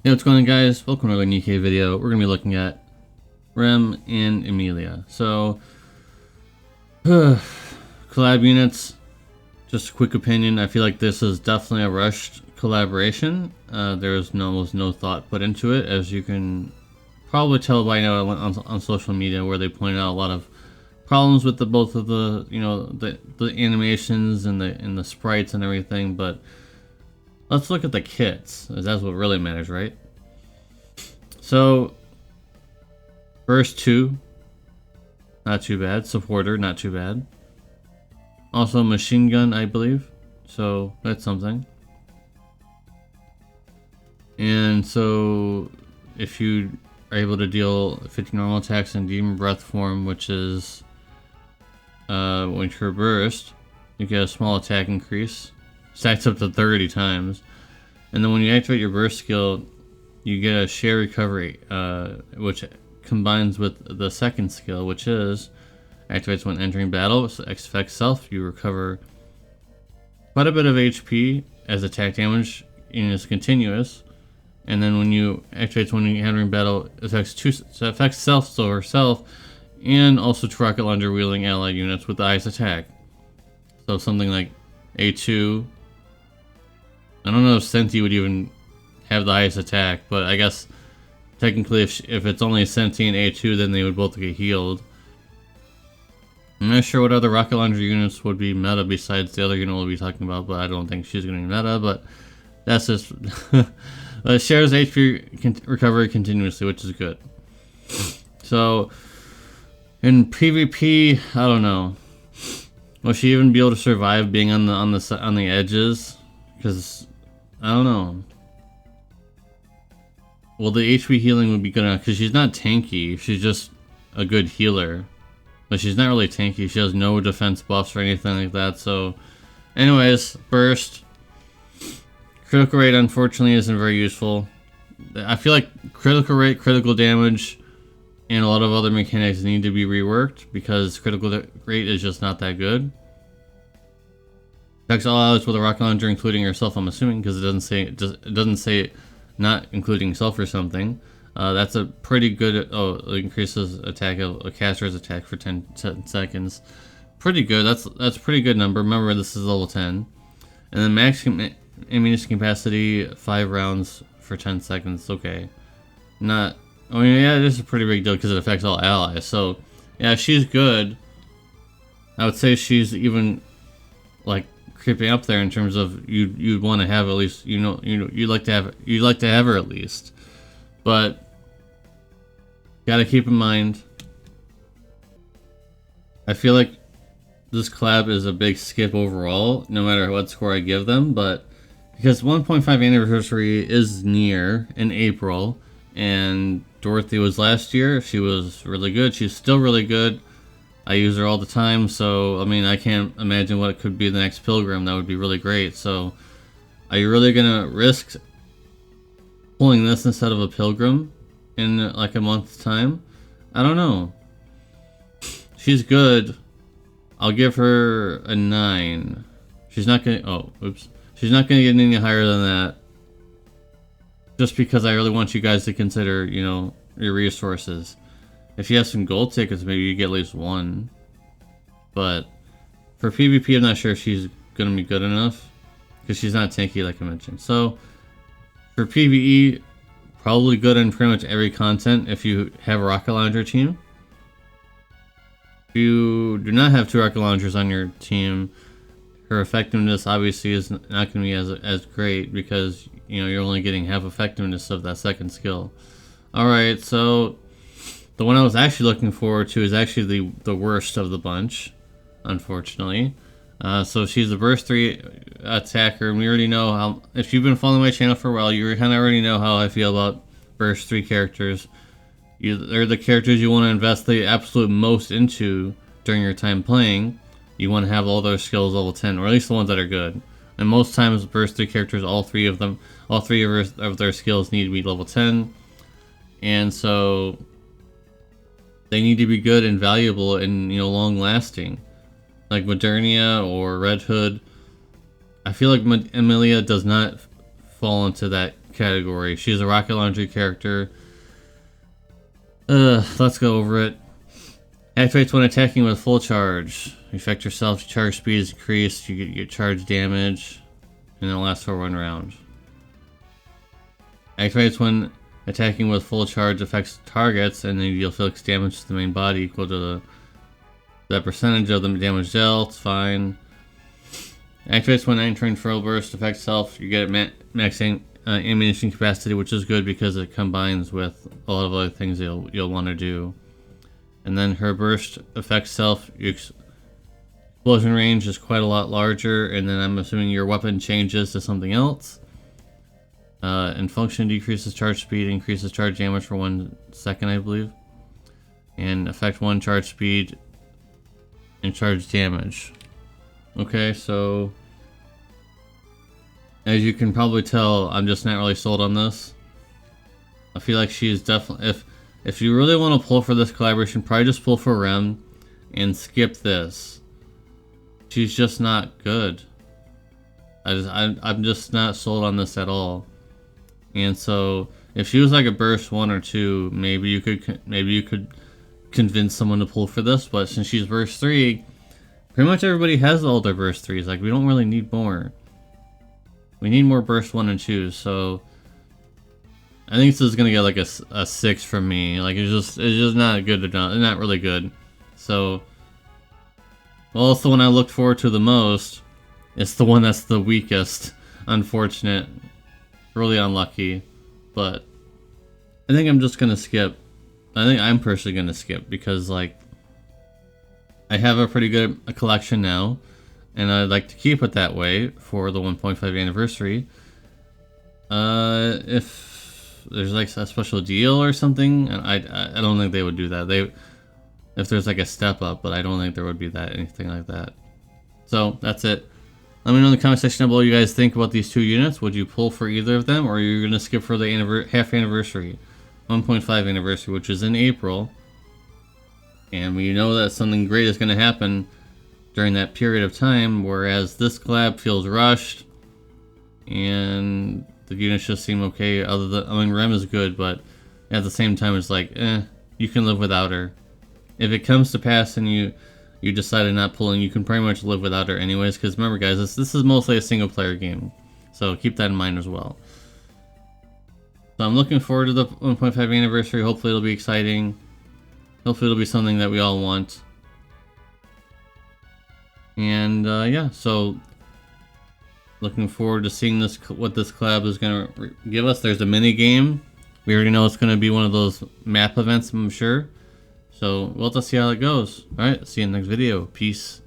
Hey, what's going on, guys? Welcome to another Nikke video. We're going to be looking at Rem and Emila. So, collab units, just a quick opinion. I feel like this is definitely a rushed collaboration. There's almost no thought put into it, as you can probably tell by now on social media, where they pointed out a lot of problems with both of the the animations and the sprites and everything. But let's look at the kits, as that's what really matters, right? So, Burst 2, not too bad. Supporter, not too bad. Also, Machine Gun, I believe. So, that's something. And so, if you are able to deal 50 normal attacks in Demon Breath form, which is when you're burst, you get a small attack increase. Stacks up to 30 times. And then when you activate your burst skill, you get a share recovery, which combines with the second skill, which is activates when entering battle. So affects self. You recover quite a bit of HP as attack damage and is continuous. And then when you activates when you're entering battle, affects self, so herself, and also to rocket launcher wielding allied units with the highest attack. So something like A2. I don't know if Senti would even have the highest attack, but I guess technically if it's only Senti and A2, then they would both get healed. I'm not sure what other rocket launcher units would be meta besides the other unit we'll be talking about, but I don't think she's going to be meta, but that's just... shares HP recovery continuously, which is good. So, in PvP, I don't know. Will she even be able to survive being on the edges? Because I don't know. Well, the HP healing would be good enough because she's not tanky. She's just a good healer, but she's not really tanky. She has no defense buffs or anything like that. So, anyways, burst. Critical rate, unfortunately, isn't very useful. I feel like critical rate, critical damage, and a lot of other mechanics need to be reworked because critical rate is just not that good. Attacks all allies with a rocket launcher, including yourself, I'm assuming, because it doesn't say not including self or something. That's a pretty good. Oh, it increases attack of a caster's attack for 10 seconds. Pretty good. That's a pretty good number. Remember, this is level 10, and then max ammunition capacity 5 rounds for 10 seconds. Okay, not. I mean, yeah, it is a pretty big deal because it affects all allies. So, yeah, she's good. I would say she's even like creeping up there in terms of you'd want to have at least you'd like to have her at least, but gotta keep in mind. I feel like this collab is a big skip overall, no matter what score I give them, but because 1.5 anniversary is near in April, and Dorothy was last year, she was really good. She's still really good. I use her all the time, so I mean, I can't imagine what it could be the next Pilgrim. That would be really great. So, are you really gonna risk pulling this instead of a Pilgrim in like a month's time? I don't know. She's good. I'll give her a 9. She's not gonna. Oh, oops. She's not gonna get any higher than that. Just because I really want you guys to consider, your resources. If you have some gold tickets, maybe you get at least 1. But for PvP, I'm not sure if she's going to be good enough. Because she's not tanky, like I mentioned. So, for PvE, probably good in pretty much every content if you have a rocket launcher team. If you do not have 2 rocket launchers on your team, her effectiveness obviously is not going to be as great because, you're only getting half effectiveness of that second skill. Alright, so the one I was actually looking forward to is actually the worst of the bunch, unfortunately. So she's the burst 3 attacker, and we already know how. If you've been following my channel for a while, you kind of already know how I feel about burst 3 characters. They're the characters you want to invest the absolute most into during your time playing. You want to have all their skills level 10, or at least the ones that are good. And most times, burst 3 characters, all three of their skills need to be level 10, and so they need to be good and valuable and long lasting, like Modernia or Red Hood. I feel like Amelia does not fall into that category. She's a rocket launcher character. Let's go over it. Activates when attacking with full charge. Affect yourself, charge speed is increased, you get your charge damage, and it'll last for 1 round. Activates when attacking with full charge, affects targets, and then you'll feel damage to the main body equal to the percentage of the damage dealt. Fine. Activates when entering full burst, affects self, you get max ammunition capacity, which is good because it combines with a lot of other things you'll want to do. And then her burst affects self, your explosion range is quite a lot larger, and then I'm assuming your weapon changes to something else. And function decreases charge speed, increases charge damage for 1 second, I believe. And affect 1 charge speed and charge damage. Okay, so as you can probably tell, I'm just not really sold on this. I feel like she's definitely, if you really want to pull for this collaboration, probably just pull for Rem and skip this. She's just not good. I'm just not sold on this at all. And so if she was like a burst 1 or 2, maybe you could convince someone to pull for this. But since she's burst 3, pretty much everybody has all their burst 3s. Like, we don't really need more. We need more burst 1 and 2s. So I think this is gonna get like a 6 from me. Like, it's just not good enough. Not really good. So, well, it's the one I looked forward to the most. It's the one that's the weakest. Unfortunate. Really unlucky. But I think I'm just gonna skip. I think I'm personally gonna skip because, like, I have a pretty good collection now, and I'd like to keep it that way for the 1.5 anniversary. If there's like a special deal or something, and I don't think they would do that. If there's like a step up, but I don't think there would be anything like that. So that's it. Let me know in the comment section down below what you guys think about these 2 units. Would you pull for either of them, or are you gonna skip for the half anniversary, 1.5 anniversary, which is in April? And we know that something great is going to happen during that period of time, whereas this collab feels rushed, and the units just seem okay. I mean, Rem is good, but at the same time, it's like, you can live without her. If it comes to pass and you decided not pulling, you can pretty much live without her anyways, because remember, guys, this is mostly a single-player game, so keep that in mind as well. So I'm looking forward to the 1.5 anniversary. Hopefully it'll be exciting. Hopefully it'll be something that we all want. And yeah, so looking forward to seeing what this collab is going to give us. There's a mini game. We already know it's going to be one of those map events, I'm sure. So we'll have to see how it goes. Alright, see you in the next video. Peace.